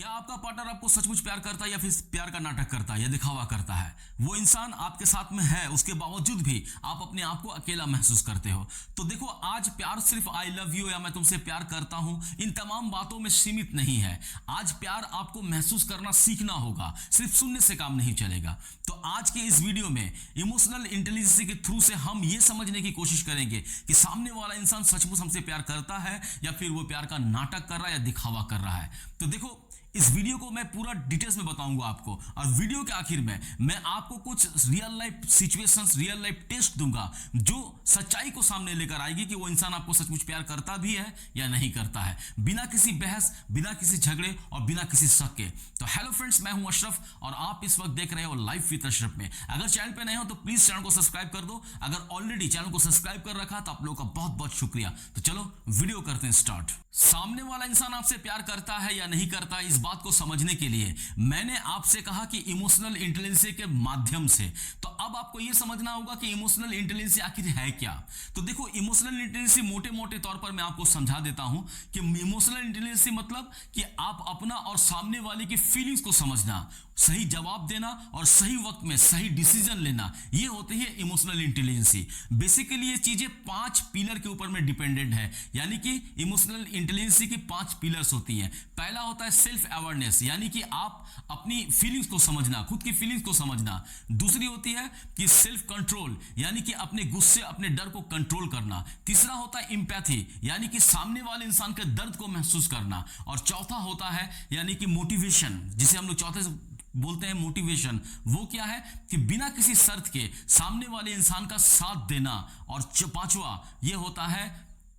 क्या आपका पार्टनर आपको सचमुच प्यार करता है या फिर प्यार का नाटक करता है या दिखावा करता है? वो इंसान आपके साथ में है, उसके बावजूद भी आप अपने आप को अकेला महसूस करते हो। तो देखो, आज प्यार सिर्फ आई लव यू या मैं तुमसे प्यार करता हूं इन तमाम बातों में सीमित नहीं है। आज प्यार आपको महसूस करना सीखना होगा, सिर्फ सुनने से काम नहीं चलेगा। तो आज के इस वीडियो में इमोशनल इंटेलिजेंस के थ्रू से हम ये समझने की कोशिश करेंगे कि सामने वाला इंसान सचमुच हमसे प्यार करता है या फिर वो प्यार का नाटक कर रहा है या दिखावा कर रहा है। तो देखो, इस वीडियो को मैं पूरा डिटेल्स में बताऊंगा आपको, और वीडियो के आखिर में मैं आपको कुछ real life situations, real life test दूंगा जो सच्चाई को सामने लेकर आएगी कि वो इंसान आपको सचमुच प्यार करता भी है या नहीं करता है, बिना किसी बहस, बिना किसी झगड़े और बिना किसी शक के। तो हेलो फ्रेंड्स, मैं हूं अशरफ और आप इस वक्त देख रहे हो लाइफ विद अशरफ में। अगर चैनल पे नए हो तो प्लीज चैनल को सब्सक्राइब कर दो। अगर ऑलरेडी चैनल को सब्सक्राइब कर रखा तो आप लोगों का बहुत बहुत शुक्रिया। तो चलो वीडियो करते हैं स्टार्ट। सामने वाला इंसान आपसे प्यार करता है या नहीं करता, इस बात को समझने के लिए मैंने आपसे कहा कि इमोशनल इंटेलिजेंस के माध्यम से। तो अब आपको यह समझना होगा कि इमोशनल इंटेलिजेंस आखिर है क्या। तो देखो, इमोशनल इंटेलिजेंस मोटे मोटे तौर पर मैं आपको समझा देता हूं कि इमोशनल इंटेलिजेंस मतलब कि आप अपना और सामने वाले की फीलिंग्स को समझना, सही जवाब देना और सही वक्त में सही डिसीजन लेना, ये होती है इमोशनल इंटेलिजेंस। बेसिकली ये चीजें 5 पिलर के ऊपर में डिपेंडेंट है, यानी कि इमोशनल इंटेलिजेंस की 5 पिलर्स होती हैं। पहला होता है सेल्फ अवेयरनेस, यानी कि आप अपनी फीलिंग्स को समझना, खुद की फीलिंग्स को समझना। दूसरी होती है कि सेल्फ कंट्रोल, यानी कि अपने गुस्से, अपने डर को कंट्रोल करना। तीसरा होता है एम्पैथी, यानी कि सामने वाले इंसान के दर्द को महसूस करना। और चौथा होता है यानी कि मोटिवेशन, जिसे हम लोग चौथे बोलते हैं मोटिवेशन। वो क्या है कि बिना किसी शर्त के सामने वाले इंसान का साथ देना। और पांचवा ये होता है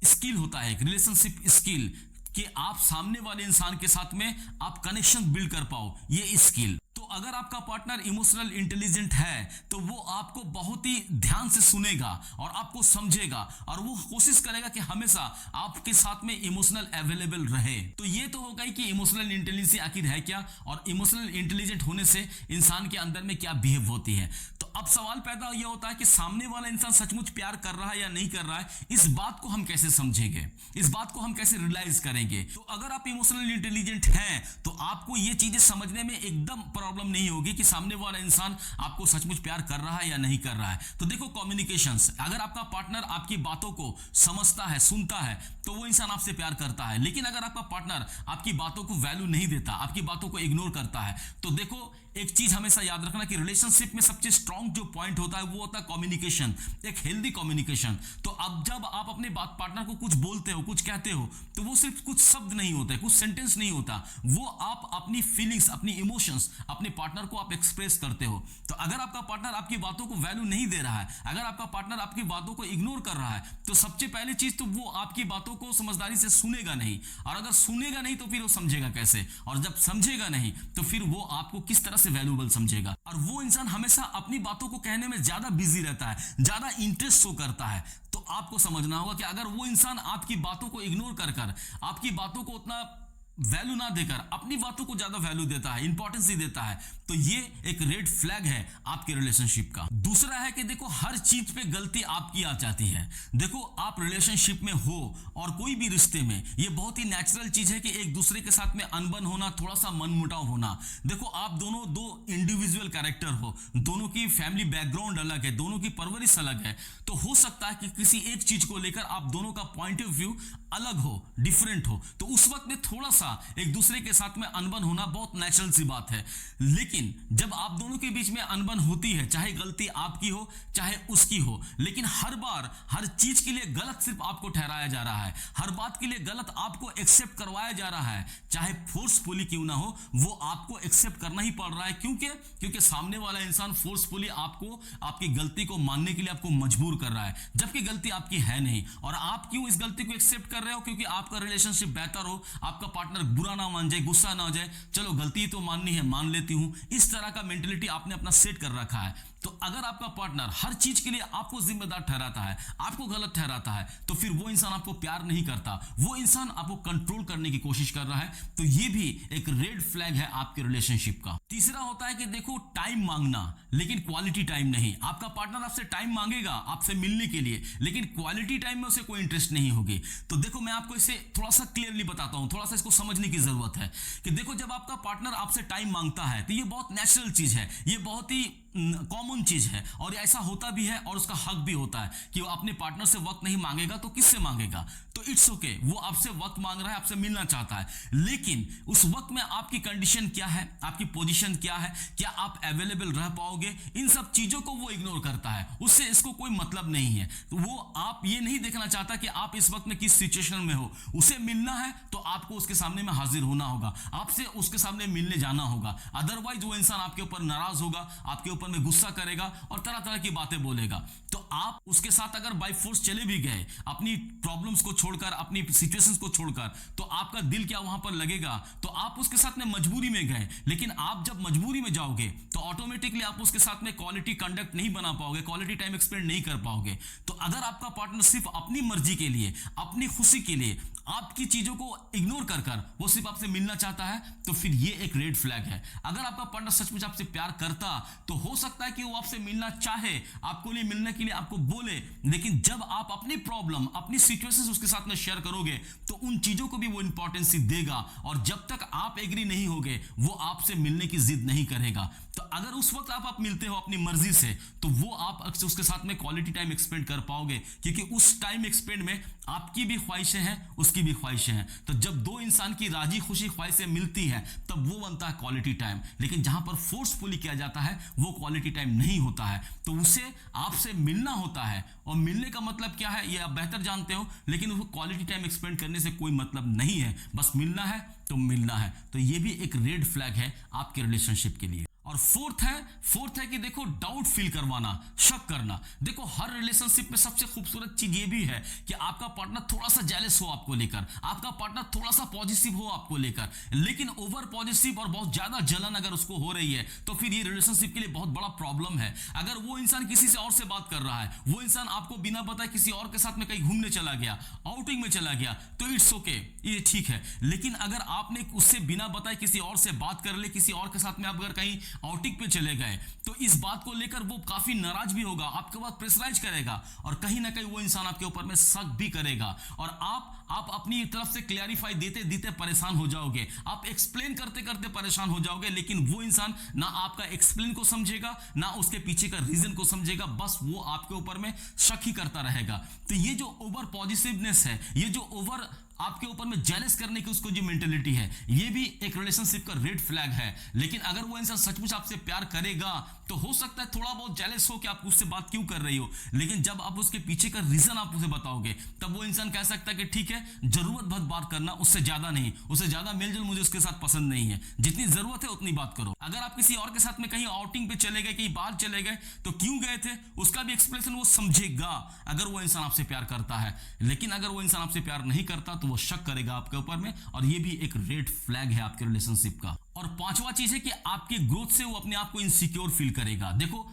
स्किल, होता है एक रिलेशनशिप स्किल, कि आप सामने वाले इंसान के साथ में आप कनेक्शन बिल्ड कर पाओ, ये स्किल। तो अगर आपका पार्टनर इमोशनल इंटेलिजेंट है तो वो आपको बहुत ही ध्यान से सुनेगा और आपको समझेगा और वो कोशिश करेगा कि हमेशा आपके साथ में इमोशनल अवेलेबल रहे। तो ये तो होगा ही कि इमोशनल इंटेलिजेंस आखिर है क्या और इमोशनल इंटेलिजेंट होने से इंसान के अंदर में क्या बिहेव होती है। तो अब सवाल पैदा यह होता है कि सामने वाला इंसान सचमुच प्यार कर रहा है या नहीं कर रहा है, इस बात को हम कैसे समझेंगे, इस बात को हम कैसे रियलाइज करेंगे। तो अगर आप इमोशनल इंटेलिजेंट हैं तो आपको ये चीजें समझने में एकदम प्रॉब्लम नहीं होगी कि सामने वाला इंसान आपको सचमुच प्यार कर रहा है या नहीं कर रहा है। तो देखो, कम्युनिकेशंस, अगर आपका पार्टनर आपकी बातों को समझता है, सुनता है, तो वो इंसान आपसे प्यार करता है। लेकिन अगर आपका पार्टनर आपकी बातों को वैल्यू नहीं देता, आपकी बातों को इग्नोर करता है, तो देखो, एक चीज हमेशा याद रखना कि रिलेशनशिप में सबसे स्ट्रॉन्ग जो पॉइंट होता है वो होता है कम्युनिकेशन, एक हेल्दी कम्युनिकेशन। तो अब जब आप अपने पार्टनर को कुछ बोलते हो, कुछ कहते हो, तो वो सिर्फ कुछ शब्द नहीं होते, कुछ सेंटेंस नहीं होता, वो आप अपनी फीलिंग्स, अपनी इमोशंस अपने पार्टनर को आप एक्सप्रेस करते हो। तो अगर आपका पार्टनर आपकी बातों को वैल्यू नहीं दे रहा है, अगर आपका पार्टनर आपकी बातों को इग्नोर कर रहा है, तो सबसे पहली चीज तो वो आपकी बातों को समझदारी से सुनेगा नहीं। और अगर सुनेगा नहीं तो फिर वो समझेगा कैसे, और जब समझेगा नहीं तो फिर वो आपको किस तरह से वैल्यूएबल समझेगा। और वो इंसान हमेशा अपनी बातों को कहने में ज्यादा बिजी रहता है, ज्यादा इंटरेस्ट शो करता है। तो आपको समझना होगा कि अगर वो इंसान आपकी बातों को इग्नोर कर आपकी बातों को उतना वैल्यू ना देकर अपनी बातों को ज्यादा वैल्यू देता है, इंपॉर्टेंस ही देता है, तो ये एक रेड फ्लैग है आपके रिलेशनशिप का। दूसरा है कि देखो, हर चीज पे गलती आपकी आ जाती है। देखो, आप रिलेशनशिप में हो और कोई भी रिश्ते में ये बहुत ही नेचुरल चीज है कि एक दूसरे के साथ में अनबन होना, थोड़ा सा मनमुटाव होना। देखो, आप दोनों दो इंडिविजुअल कैरेक्टर हो, दोनों की फैमिली बैकग्राउंड अलग है, दोनों की परवरिश अलग है। तो हो सकता है कि किसी एक चीज को लेकर आप दोनों का पॉइंट ऑफ व्यू अलग हो, डिफरेंट हो, तो उस वक्त में थोड़ा सा एक दूसरे के साथ में अनबन होना बहुत नेचुरल सी बात है। लेकिन जब आप दोनों के बीच में अनबन होती है, चाहे गलती आपकी हो चाहे उसकी हो, लेकिन हर बार हर चीज के लिए गलत सिर्फ आपको ठहराया जा रहा है, हर बात के लिए गलत आपको एक्सेप्ट करवाया जा रहा है, चाहे फोर्सफुली क्यों ना हो, वो आपको एक्सेप्ट करना ही पड़ रहा है। क्योंकि सामने वाला इंसान फोर्सफुली आपको आपकी गलती को मानने के लिए आपको मजबूर कर रहा है, जबकि गलती आपकी है नहीं। और आप क्यों इस गलती को एक्सेप्ट कर रहे हो? क्योंकि आपका रिलेशनशिप बेहतर हो, आपका पार्टनर बुरा ना मान जाए, गुस्सा ना हो जाए, चलो गलती तो माननी है, मान लेती हूं, इस तरह का मेंटलिटी आपने अपना सेट कर रखा है। तो अगर आपका पार्टनर हर चीज के लिए आपको जिम्मेदार ठहराता है, आपको गलत ठहराता है, तो फिर वो इंसान आपको प्यार नहीं करता, वो इंसान आपको कंट्रोल करने की कोशिश कर रहा है। तो ये भी एक रेड फ्लैग है आपके रिलेशनशिप का। तीसरा होता है कि देखो, टाइम मांगना लेकिन क्वालिटी टाइम नहीं। आपका पार्टनर आपसे टाइम मांगेगा आपसे मिलने के लिए, लेकिन क्वालिटी टाइम में उसे कोई इंटरेस्ट नहीं होगी। तो देखो, मैं आपको इसे थोड़ा सा क्लियरली बताता हूं, थोड़ा सा इसको समझने की जरूरत है कि देखो, जब आपका पार्टनर आपसे टाइम मांगता है तो ये बहुत नेचुरल चीज है, ये बहुत ही कॉमन चीज है, और ऐसा होता भी है और उसका हक भी होता है कि वो अपने पार्टनर से वक्त नहीं मांगेगा तो किससे मांगेगा। तो इट्स ओके, वो आपसे वक्त मांग रहा है, आपसे मिलना चाहता है, लेकिन उस वक्त में आपकी कंडीशन क्या है, आपकी पोजीशन क्या है, क्या आप अवेलेबल रह पाओगे, इन सब चीजों को वो इग्नोर करता है, उससे इसको कोई मतलब नहीं है। तो वो आप ये नहीं देखना चाहता कि आप इस वक्त में किस सिचुएशन में हो। उसे मिलना है तो आपको उसके सामने में हाजिर होना होगा, आपसे उसके सामने मिलने जाना होगा, अदरवाइज वो इंसान आपके ऊपर नाराज होगा, आपके ऊपर में गुस्सा करेगा और तरह तरह की बातें बोलेगा। तो आप उसके साथ अगर बाय फोर्स चले भी गए, अपनी प्रॉब्लम्स को छोड़कर, अपनी सिचुएशंस को छोड़कर, तो आपका दिल क्या वहां पर लगेगा। तो आप उसके साथ में मजबूरी में गए, लेकिन आप जब मजबूरी में जाओगे तो ऑटोमेटिकली आप उसके साथ में क्वालिटी कंडक्ट नहीं बना पाओगे, क्वालिटी टाइम एक्सपेंड नहीं कर पाओगे। तो अगर आपका पार्टनर सिर्फ अपनी मर्जी के लिए, अपनी खुशी के लिए, आपकी चीजों को इग्नोर कर कर वो सिर्फ आपसे मिलना चाहता है, तो फिर ये एक रेड फ्लैग है। अगर आपका पार्टनर सचमुच आपसे प्यार करता तो हो सकता है कि वो आपसे मिलना चाहे, आपको लिए मिलने के लिए आपको बोले, लेकिन जब आप अपनी प्रॉब्लम, अपनी सिचुएशंस उसके साथ में शेयर करोगे तो उन चीजों को भी वो इंपॉर्टेंस देगा, और जब तक आप एग्री नहीं होगे वो आपसे मिलने की जिद नहीं करेगा। तो अगर उस वक्त आप मिलते हो अपनी मर्जी से, तो वो आप उसके साथ में क्वालिटी टाइम एक्सपेंड कर पाओगे, क्योंकि उस टाइम एक्सपेंड में आपकी भी ख्वाहिशें हैं, उसकी भी ख्वाहिशें हैं। तो जब दो इंसान की राजी खुशी ख्वाहिशें मिलती हैं, तब वो बनता है क्वालिटी टाइम। लेकिन जहां पर फोर्सफुली किया जाता है वो क्वालिटी टाइम नहीं होता है। तो उसे आपसे मिलना होता है, और मिलने का मतलब क्या है ये आप बेहतर जानते हो, लेकिन उसको क्वालिटी टाइम एक्सपेंड करने से कोई मतलब नहीं है, बस मिलना है तो मिलना है। तो ये भी एक रेड फ्लैग है आपके रिलेशनशिप के लिए। और फोर्थ है कि देखो, डाउट फील करवाना, शक करना। देखो, हर रिलेशनशिप में सबसे खूबसूरत चीज ये भी है कि आपका पार्टनर थोड़ा सा जेलस हो आपको लेकर, आपका पार्टनर थोड़ा सा पॉजिटिव हो आपको लेकर, लेकिन ओवर पॉजिटिव और बहुत ज्यादा जलन अगर उसको हो रही है तो फिर ये रिलेशनशिप के लिए बहुत बड़ा प्रॉब्लम है। अगर वो इंसान किसी से और से बात कर रहा है, वो इंसान आपको बिना बताए किसी और के साथ में कहीं घूमने चला गया, आउटिंग में चला गया, तो इट्स ओके, ये ठीक है। लेकिन अगर आपने उससे बिना बताए किसी और से बात कर ले, किसी और के साथ में आप अगर कहीं आउटिंग पे चले गए, तो इस बात को लेकर वो काफी नाराज भी होगा, आपके बाद प्रेशराइज करेगा, और कहीं ना कहीं वो इंसान आपके ऊपर में शक भी करेगा, और आप अपनी तरफ से क्लैरिफाई देते देते परेशान हो जाओगे, आप एक्सप्लेन करते करते परेशान हो जाओगे, लेकिन वो इंसान ना आपका एक्सप्लेन को समझेगा, ना उसके पीछे का रीजन को समझेगा, बस वो आपके ऊपर में शक ही करता रहेगा। तो ये जो ओवर पॉजिटिवनेस है, ये जो ओवर आपके ऊपर में जेलस करने की उसको जो मेंटेलिटी है, ये भी एक रिलेशनशिप का रेड फ्लैग है। लेकिन अगर वो इंसान सचमुच आपसे प्यार करेगा तो हो सकता है थोड़ा बहुत जेलस हो कि आप उससे बात क्यों कर रही हो, लेकिन जब आप उसके पीछे का रीजन आप उसे बताओगे, तब वो इंसान कह सकता है कि ठीक है, जरूरत भर बात करना, उससे ज्यादा नहीं, उससे ज्यादा मेलजोल मुझे उसके साथ पसंद नहीं है, जितनी जरूरत है उतनी बात करो। अगर आप किसी और के साथ में कहीं आउटिंग पे चले गए, कहीं बाहर चले गए, तो क्यों गए थे उसका भी एक्सप्लेनेशन वो समझेगा, अगर वो इंसान आपसे प्यार करता है। लेकिन अगर वो इंसान आपसे प्यार नहीं करता तो वो शक करेगा आपके ऊपर में, और ये भी एक रेड फ्लैग है आपके रिलेशनशिप का। और पांचवा चीज है कि आपके ग्रोथ से वो अपने आप को इनसिक्योर फील करेगा। देखो,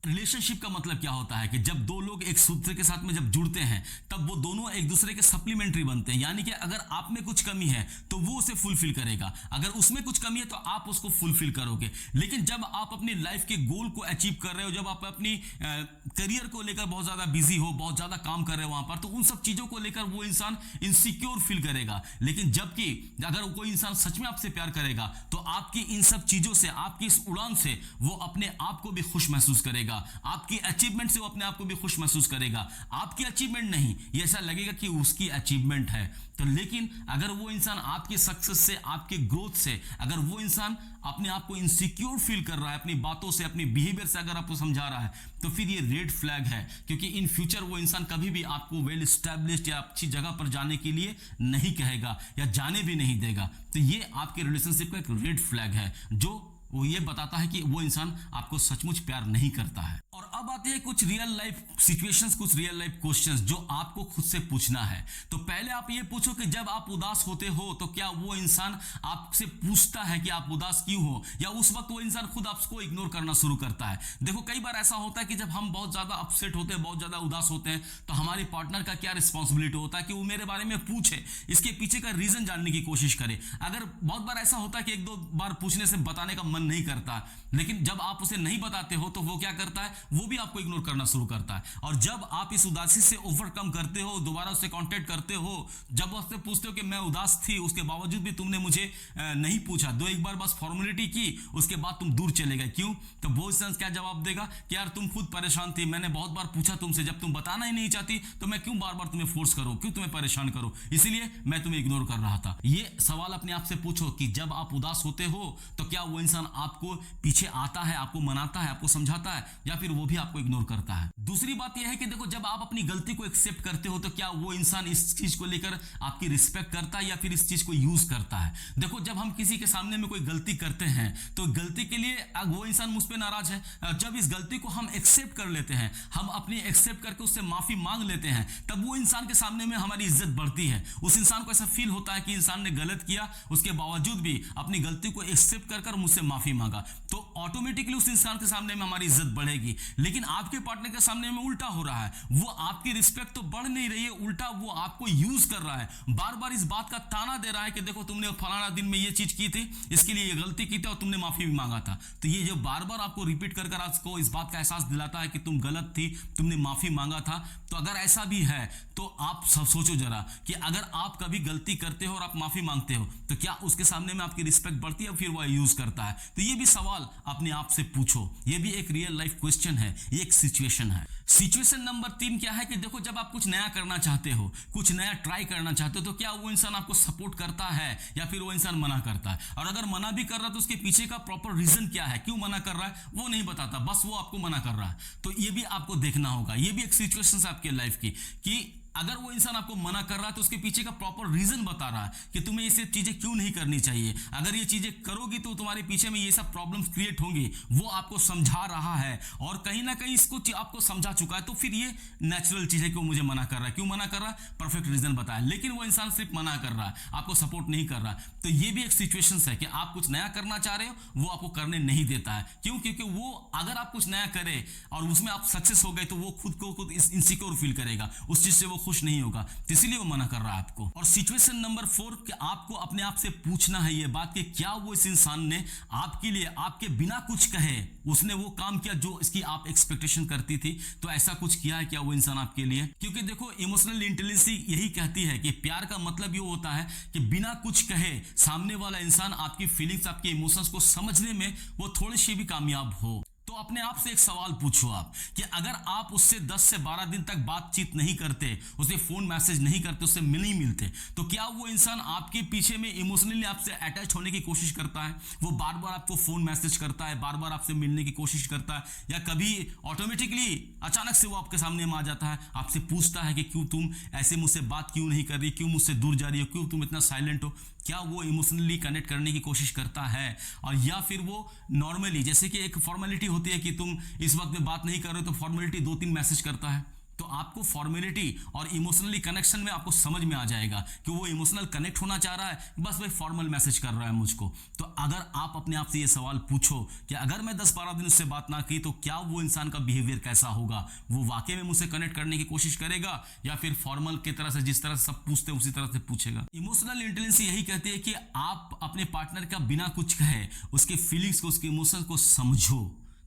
रिलेशनशिप का मतलब क्या होता है कि जब दो लोग एक दूसरे के साथ में जब जुड़ते हैं, तब वो दोनों एक दूसरे के सप्लीमेंट्री बनते हैं। यानी कि अगर आप में कुछ कमी है तो वो उसे फुलफिल करेगा, अगर उसमें कुछ कमी है तो आप उसको फुलफिल करोगे। लेकिन जब आप अपनी लाइफ के गोल को अचीव कर रहे हो, जब आप अपनी करियर को लेकर बहुत ज्यादा बिजी हो, बहुत ज्यादा काम कर रहे हो वहां पर, तो उन सब चीजों को लेकर वो इंसान इनसिक्योर फील करेगा। लेकिन जबकि अगर कोई इंसान सच में आपसे प्यार करेगा तो आपकी इन सब चीजों से, आपकी इस उड़ान से वो अपने आप को भी खुश महसूस करेगा, आपकी अचीवमेंट से वो अपने आप को भी खुश महसूस करेगा। आपकी अचीवमेंट नहीं, ये ऐसा लगेगा कि उसकी अचीवमेंट है। तो लेकिन अगर वो इंसान आपकी सक्सेस से, आपके ग्रोथ से, अगर वो इंसान अपने आप को इनसिक्योर फील कर रहा है, अपनी बातों से, अपनी बिहेवियर से अगर आपको समझा रहा है, तो फिर ये रेड फ्लैग है, क्योंकि इन फ्यूचर वो इंसान कभी भी आपको वेल एस्टैब्लिश्ड या अच्छी जगह पर जाने के लिए नहीं कहेगा या जाने भी नहीं देगा। तो ये आपके रिलेशनशिप का एक रेड फ्लैग है, जो वो ये बताता है कि वो इंसान आपको सचमुच प्यार नहीं करता है। और अब आते हैं कुछ रियल लाइफ सिचुएशंस, कुछ रियल लाइफ क्वेश्चंस जो आपको खुद से पूछना है। तो पहले आप ये पूछो कि जब आप उदास होते हो तो क्या वो इंसान आपसे पूछता है कि आप उदास क्यों हो, या उस वक्त वो इंसान खुद आपको इग्नोर करना शुरू करता है। देखो कई बार ऐसा होता है कि जब हम बहुत ज्यादा अपसेट होते हैं, बहुत ज्यादा उदास होते हैं, तो हमारे पार्टनर का क्या रिस्पॉन्सिबिलिटी होता है कि वो मेरे बारे में पूछे, इसके पीछे का रीजन जानने की कोशिश करे। अगर बहुत बार ऐसा होता है कि एक दो बार पूछने से बताने का मन नहीं करता, लेकिन जब आप उसे नहीं बताते हो तो वो क्या करता है, वो भी आपको इग्नोर करना शुरू करता है। और जब आप इस उदासी से ओवरकम करते हो, दोबारा उससे कांटेक्ट करते हो, जब उससे पूछते हो कि मैं उदास थी, उसके बावजूद भी तुमने मुझे नहीं पूछा, दो एक बार बस फॉर्मेलिटी की, उसके बाद तुम दूर चले गए, क्यों? तो वो इंसान क्या जवाब देगा कि यार तुम खुद परेशान थी, मैंने बहुत बार पूछा तुमसे, जब तुम बताना ही नहीं चाहती तो मैं क्यों बार बार तुम्हें फोर्स करूं, क्यों तुम्हें परेशान करूं, इसीलिए मैं तुम्हें इग्नोर कर रहा था। ये सवाल अपने आप से पूछो कि जब आप उदास होते हो तो क्या वो इंसान आपको पीछे आता है, आपको मनाता है, आपको समझाता है, या फिर वो भी आपको इग्नोर करता है। दूसरी बात यह है कि देखो जब आप अपनी गलती को एक्सेप्ट करते हो तो क्या वो इंसान इस चीज को लेकर आपकी रिस्पेक्ट करता है या फिर इस चीज को यूज करता है। देखो जब हम किसी के सामने में कोई गलती करते हैं तो गलती के लिए वो इंसान मुझ पे नाराज है, जब इस गलती को हम एक्सेप्ट कर लेते हैं, हम अपनी एक्सेप्ट करके उससे माफी मांग लेते हैं, तब वो इंसान के सामने में हमारी इज्जत बढ़ती है। उस इंसान को ऐसा फील होता है कि इंसान ने गलत किया, उसके बावजूद भी अपनी गलती को एक्सेप्ट कर मुझसे माफी मांगा, तो ऑटोमेटिकली उस इंसान के सामने में हमारी इज्जत बढ़ेगी। लेकिन आपके पार्टनर के सामने में उल्टा हो रहा है, वो आपकी रिस्पेक्ट तो बढ़ नहीं रही है, उल्टा वो आपको यूज कर रहा है, बार बार इस बात का ताना दे रहा है कि देखो तुमने फलाना दिन में ये चीज की थी, इसके लिए ये गलती की थी और तुमने माफी भी मांगा था। तो ये जो बार बार आपको रिपीट कर आपको इस बात का एहसास दिलाता है कि तुम गलत थी, तुमने माफी मांगा था। तो अगर ऐसा भी है तो आप सब सोचो जरा कि अगर आप कभी गलती करते हो और आप माफी मांगते हो तो क्या उसके सामने में आपकी रिस्पेक्ट बढ़ती है, फिर वो यूज करता है। तो ये भी सवाल अपने आप से पूछो, ये भी एक रियल लाइफ क्वेश्चन है, ये एक सिचुएशन है। सिचुएशन नंबर 3 क्या है कि देखो जब आप कुछ नया करना चाहते हो, कुछ नया ट्राई करना चाहते हो, तो क्या वो इंसान आपको सपोर्ट करता है या फिर वो इंसान मना करता है। और अगर मना भी कर रहा है तो उसके पीछे का प्रॉपर रीजन क्या है, क्यों मना कर रहा है वो नहीं बताता, बस वो आपको मना कर रहा है। तो ये भी आपको देखना होगा, ये भी एक सिचुएशन है आपके लाइफ की कि अगर वो इंसान आपको मना कर रहा है तो उसके पीछे का प्रॉपर रीजन बता रहा है कि तुम्हें ये सब चीजें क्यों नहीं करनी चाहिए, अगर ये चीजें करोगी तो तुम्हारे पीछे में ये सब प्रॉब्लम्स क्रिएट होंगी, वो आपको समझा रहा है और कहीं ना कहीं इसको आपको समझा चुका है। तो फिर ये नेचुरल चीज है कि वो मुझे मना कर रहा है, क्यों मना कर रहा है, परफेक्ट रीजन बताया, लेकिन वो इंसान सिर्फ मना कर रहा है, आपको सपोर्ट नहीं कर रहा। तो ये भी एक सिचुएशन है कि आप कुछ नया करना चाह रहे हो, वो आपको करने नहीं देता है, क्यों? क्योंकि वो अगर आप कुछ नया करें और उसमें आप सक्सेस हो गए तो वो खुद को खुद इनसिक्योर फील करेगा, उस चीज से वो खुश नहीं होगा, तो इसलिए वो मना कर रहा है आपको। और सिचुएशन नंबर 4 कि आपको अपने आप से पूछना है ये बात कि क्या वो इस इंसान ने आपके लिए आपके बिना कुछ कहे उसने वो काम किया जो इसकी आप एक्सपेक्टेशन करती थी, तो ऐसा कुछ किया है क्या वो इंसान आपके लिए। क्योंकि देखो इमोशनल इंटेलिजेंस यही कहती है कि प्यार का मतलब ये होता है कि बिना कुछ कहे सामने वाला इंसान आपकी फीलिंग्स, आपके इमोशंस को समझने में वो थोड़ी सी भी कामयाब हो। तो अपने आप से एक सवाल पूछो आप कि अगर आप उससे 10 से 12 दिन तक बातचीत नहीं करते, उसे फोन मैसेज नहीं करते, उससे नहीं मिलते, तो क्या वो इंसान आपके पीछे में इमोशनली आपसे अटैच होने की कोशिश करता है, वो बार बार आपको फोन मैसेज करता है, बार बार आपसे मिलने की कोशिश करता है, या कभी ऑटोमेटिकली अचानक से वो आपके सामने में आ जाता है, आपसे पूछता है कि क्यों तुम ऐसे मुझसे बात क्यों नहीं कर रही, क्यों मुझसे दूर जा रही हो, क्यों तुम इतना साइलेंट हो। क्या वो इमोशनली कनेक्ट करने की कोशिश करता है, और या फिर वो नॉर्मली जैसे कि एक फॉर्मेलिटी होती है कि तुम इस वक्त में बात नहीं कर रहे हो तो फॉर्मेलिटी 2-3 मैसेज करता है। तो आपको फॉर्मेलिटी और इमोशनली कनेक्शन में आपको समझ में आ जाएगा कि वो इमोशनल कनेक्ट होना चाह रहा है, बस वही फॉर्मल मैसेज कर रहा है मुझको। तो अगर आप अपने आप से ये सवाल पूछो कि अगर मैं 10-12 दिन उससे बात ना की तो क्या वो इंसान का बिहेवियर कैसा होगा, वो वाकई में मुझसे कनेक्ट करने की कोशिश करेगा या फिर फॉर्मल की तरह से जिस तरह से सब पूछते हैं उसी तरह से पूछेगा। इमोशनल इंटेलिजेंस यही कहती है कि आप अपने पार्टनर का बिना कुछ कहे उसके फीलिंग्स को, उसके इमोशंस को समझो।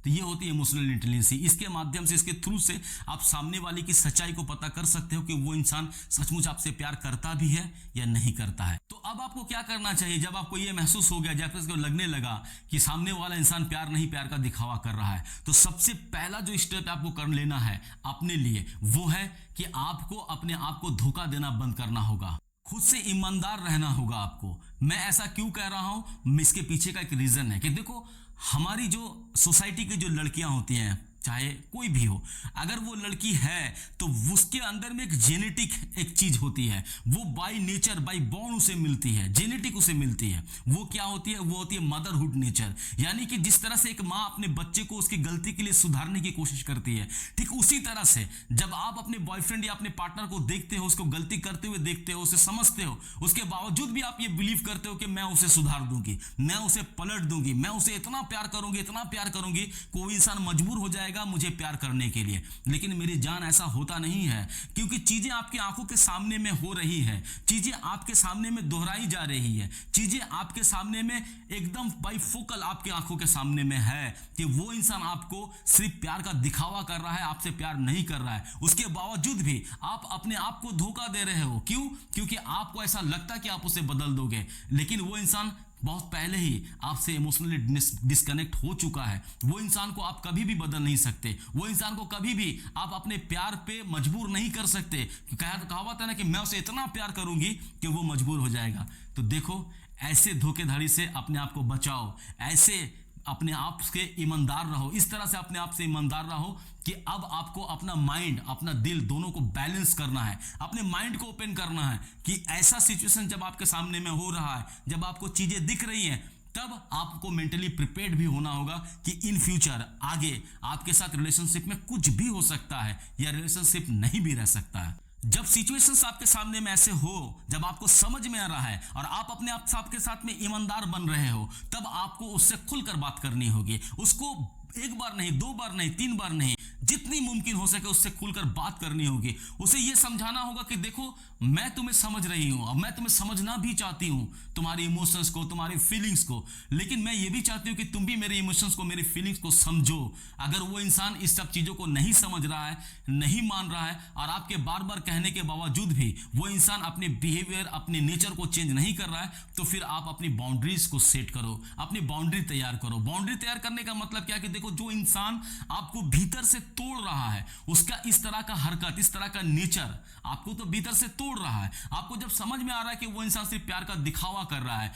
तो ये होती है इमोशनल इंटेलिजेंस। इसके माध्यम से, इसके थ्रू से आप सामने वाले की सच्चाई को पता कर सकते हो कि वो इंसान सचमुच आपसे प्यार करता भी है या नहीं करता है। तो अब आपको क्या करना चाहिए जब आपको ये महसूस हो गया, जब इसको लगने लगा कि सामने वाला इंसान प्यार नहीं, प्यार का दिखावा कर रहा है, तो सबसे पहला जो स्टेप आपको कर लेना है अपने लिए वो है कि आपको अपने आप को धोखा देना बंद करना होगा, खुद से ईमानदार रहना होगा आपको। मैं ऐसा क्यों कह रहा हूं, इसके पीछे का एक रीजन है कि देखो हमारी जो सोसाइटी की जो लड़कियां होती हैं चाहे कोई भी हो, अगर वो लड़की है तो उसके अंदर में एक जेनेटिक एक चीज होती है, वो बाय नेचर बाय बॉर्न उसे मिलती है, जेनेटिक उसे मिलती है। वो क्या होती है? वो होती है मदरहुड नेचर। यानी कि जिस तरह से एक माँ अपने बच्चे को उसकी गलती के लिए सुधारने की कोशिश करती है, ठीक उसी तरह से जब आप अपने बॉयफ्रेंड या अपने पार्टनर को देखते हो, उसको गलती करते हुए देखते हो, उसे समझते हो, उसके बावजूद भी आप ये बिलीव करते हो कि मैं उसे सुधार दूंगी, मैं उसे पलट दूंगी, मैं उसे इतना प्यार करूंगी, इतना प्यार करूंगी, कोई इंसान मजबूर हो जाएगा मुझे प्यार करने के लिए। लेकिन मेरी जान ऐसा होता नहीं है, क्योंकि चीजें आपकी आंखों के सामने में हो रही है, चीजें आपके सामने में दोहराई जा रही है, चीजें आपके सामने में एकदम बाइफोकल आपकी आंखों के सामने में है कि वो इंसान आपको सिर्फ प्यार का दिखावा कर रहा है, आपसे प्यार नहीं कर रहा है। उसके बावजूद भी आप अपने आप को धोखा दे रहे हो। क्यों? क्योंकि आपको ऐसा लगता है कि आप उसे बदल दोगे, लेकिन वो इंसान बहुत पहले ही आपसे इमोशनली डिस्कनेक्ट हो चुका है। वो इंसान को आप कभी भी बदल नहीं सकते, वो इंसान को कभी भी आप अपने प्यार पे मजबूर नहीं कर सकते। कहावत है ना कि मैं उसे इतना प्यार करूंगी कि वो मजबूर हो जाएगा। तो देखो, ऐसे धोखेधड़ी से अपने आप को बचाओ, ऐसे अपने आप से ईमानदार रहो, इस तरह से अपने आप से ईमानदार रहो कि अब आपको अपना माइंड, अपना दिल दोनों को बैलेंस करना है, अपने माइंड को ओपन करना है कि ऐसा सिचुएशन जब आपके सामने में हो रहा है, जब आपको चीजें दिख रही हैं, तब आपको मेंटली प्रिपेयर्ड भी होना होगा कि इन फ्यूचर आगे आपके साथ रिलेशनशिप में कुछ भी हो सकता है या रिलेशनशिप नहीं भी रह सकता है। जब सिचुएशंस आपके सामने में ऐसे हो, जब आपको समझ में आ रहा है और आप अपने आप के साथ में ईमानदार बन रहे हो, तब आपको उससे खुलकर बात करनी होगी। उसको एक बार नहीं, दो बार नहीं, तीन बार नहीं, जितनी मुमकिन हो सके उससे खुलकर बात करनी होगी। उसे यह समझाना होगा कि देखो, मैं तुम्हें समझ रही हूं और मैं तुम्हें समझना भी चाहती हूं, तुम्हारी इमोशंस को, तुम्हारी फीलिंग्स को, लेकिन मैं ये भी चाहती हूं कि तुम भी मेरे इमोशंस को, मेरी फीलिंग्स को समझो। अगर वो इंसान इस सब चीजों को नहीं समझ रहा है, नहीं मान रहा है, और आपके बार बार कहने के बावजूद भी वो इंसान अपने बिहेवियर, अपने नेचर को चेंज नहीं कर रहा है, तो फिर आप अपनी बाउंड्रीज को सेट करो, अपनी बाउंड्री तैयार करो। बाउंड्री तैयार करने का मतलब क्या है कि देखो, जो इंसान आपको भीतर से तोड़ रहा है, उसका इस तरह का हरकत, इस तरह का नेचर आपको तो भीतर से तोड़ रहा है। आपको जब समझ में आ रहा है कि वो इंसान सिर्फ प्यार का दिखावा कर रहा है,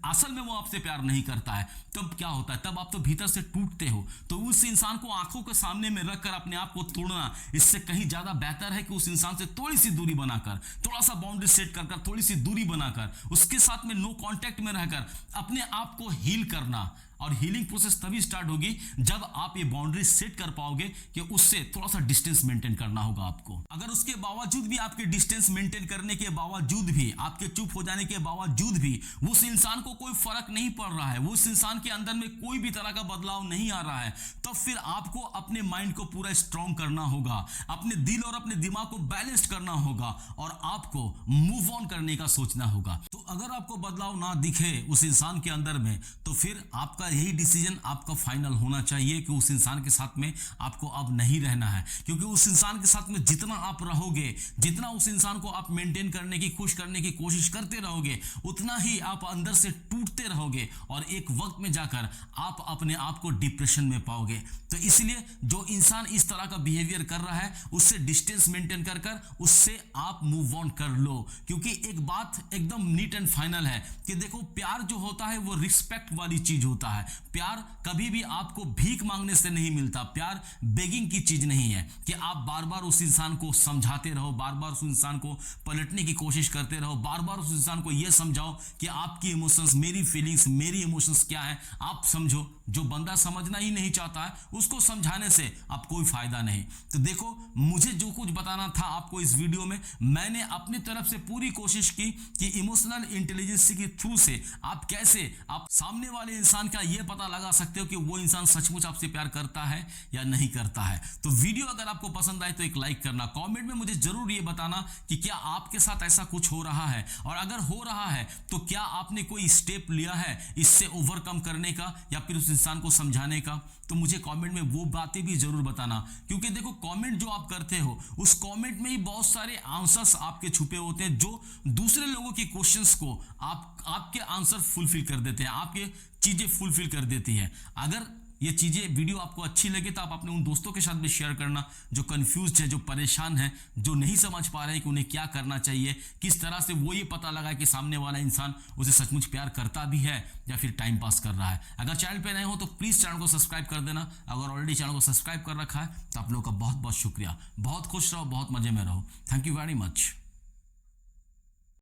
असल में वो आपसे प्यार नहीं करता है, तब क्या होता है? तब आप तो भीतर से टूटते हो। तो उस इंसान को आंखों के सामने में रखकर अपने आप को तोड़ना, इससे कहीं ज्यादा बेहतर है कि उस इंसान से थोड़ी सी दूरी बनाकर, थोड़ा सा बाउंड्री सेट कर थोड़ी सी दूरी बनाकर, उसके साथ में नो कांटेक्ट में रहकर अपने आप को हील करना। और हीलिंग प्रोसेस तभी स्टार्ट होगी जब आप ये बाउंड्री सेट कर पाओगे कि उससे थोड़ा सा डिस्टेंस मेंटेन करना होगा आपको। अगर उसके बावजूद भी, आपके डिस्टेंस मेंटेन करने के बावजूद भी, आपके चुप हो जाने के बावजूद भी उस इंसान को कोई फर्क नहीं पड़ रहा है, वो उस इंसान के अंदर में कोई भी तरह का बदलाव नहीं आ रहा है, तो फिर आपको अपने माइंड को पूरा स्ट्रांग करना होगा, अपने दिल और अपने दिमाग को बैलेंस करना होगा और आपको मूव ऑन करने का सोचना होगा। तो अगर आपको बदलाव ना दिखे उस इंसान के अंदर में, तो फिर आपका यही डिसीजन आपका फाइनल होना चाहिए कि उस इंसान के साथ में आपको अब नहीं रहना है। क्योंकि उस इंसान के साथ में जितना आप रहोगे, जितना उस इंसान को आप मेंटेन करने की, खुश करने की कोशिश करते रहोगे, उतना ही आप अंदर से टूटते रहोगे और एक वक्त में जाकर आप अपने आप को डिप्रेशन में पाओगे। तो इसलिए जो इंसान इस तरह का बिहेवियर कर रहा है, उससे डिस्टेंस मेंटेन कर उससे आप मूव ऑन कर लो। क्योंकि एक बात एकदम नीट एंड फाइनल है कि देखो, प्यार जो होता है वो रिस्पेक्ट वाली चीज होता है। प्यार कभी भी आपको भीख मांगने से नहीं मिलता। प्यार बेगिंग की चीज नहीं है कि आप बार बार उस इंसान को समझाते रहो, बार बार उस इंसान को पलटने की कोशिश करते रहो, बार बार उस इंसान को यह समझाओ कि आपकी इमोशंस, मेरी फीलिंग्स, मेरी इमोशंस क्या है, आप समझो। जो बंदा समझना ही नहीं चाहता है, उसको समझाने से अब कोई फायदा नहीं। तो देखो, मुझे जो कुछ बताना था आपको इस वीडियो में, मैंने अपनी तरफ से पूरी कोशिश की कि इमोशनल इंटेलिजेंस के थ्रू से आप कैसे आप सामने वाले इंसान का यह पता लगा सकते हो कि वो इंसान सचमुच आपसे प्यार करता है या नहीं करता है। तो वीडियो अगर आपको पसंद आए तो एक लाइक करना, कमेंट में मुझे जरूर ये बताना कि क्या आपके साथ ऐसा कुछ हो रहा है, और अगर हो रहा है तो क्या आपने कोई स्टेप लिया है इससे ओवरकम करने का या फिर उस इंसान को समझाने का। तो मुझे कमेंट में वो बातें भी जरूर बताना, क्योंकि देखो, कमेंट जो आप करते हो उस कमेंट में ही बहुत सारे आंसर्स आपके छुपे होते हैं, जो दूसरे लोगों के क्वेश्चंस को आपके आंसर फुलफिल कर देते हैं, आपके चीजें फुलफिल कर देती है। अगर ये चीज़ें वीडियो आपको अच्छी लगे तो आप अपने उन दोस्तों के साथ भी शेयर करना जो कंफ्यूज है, जो परेशान है, जो नहीं समझ पा रहे हैं कि उन्हें क्या करना चाहिए, किस तरह से वो ये पता लगा कि सामने वाला इंसान उसे सचमुच प्यार करता भी है या फिर टाइम पास कर रहा है। अगर चैनल पे नए हो तो प्लीज़ चैनल को सब्सक्राइब कर देना। अगर ऑलरेडी चैनल को सब्सक्राइब कर रखा है तो आप लोगों का बहुत बहुत शुक्रिया। बहुत खुश रहो, बहुत मजे में रहो। Thank you very much.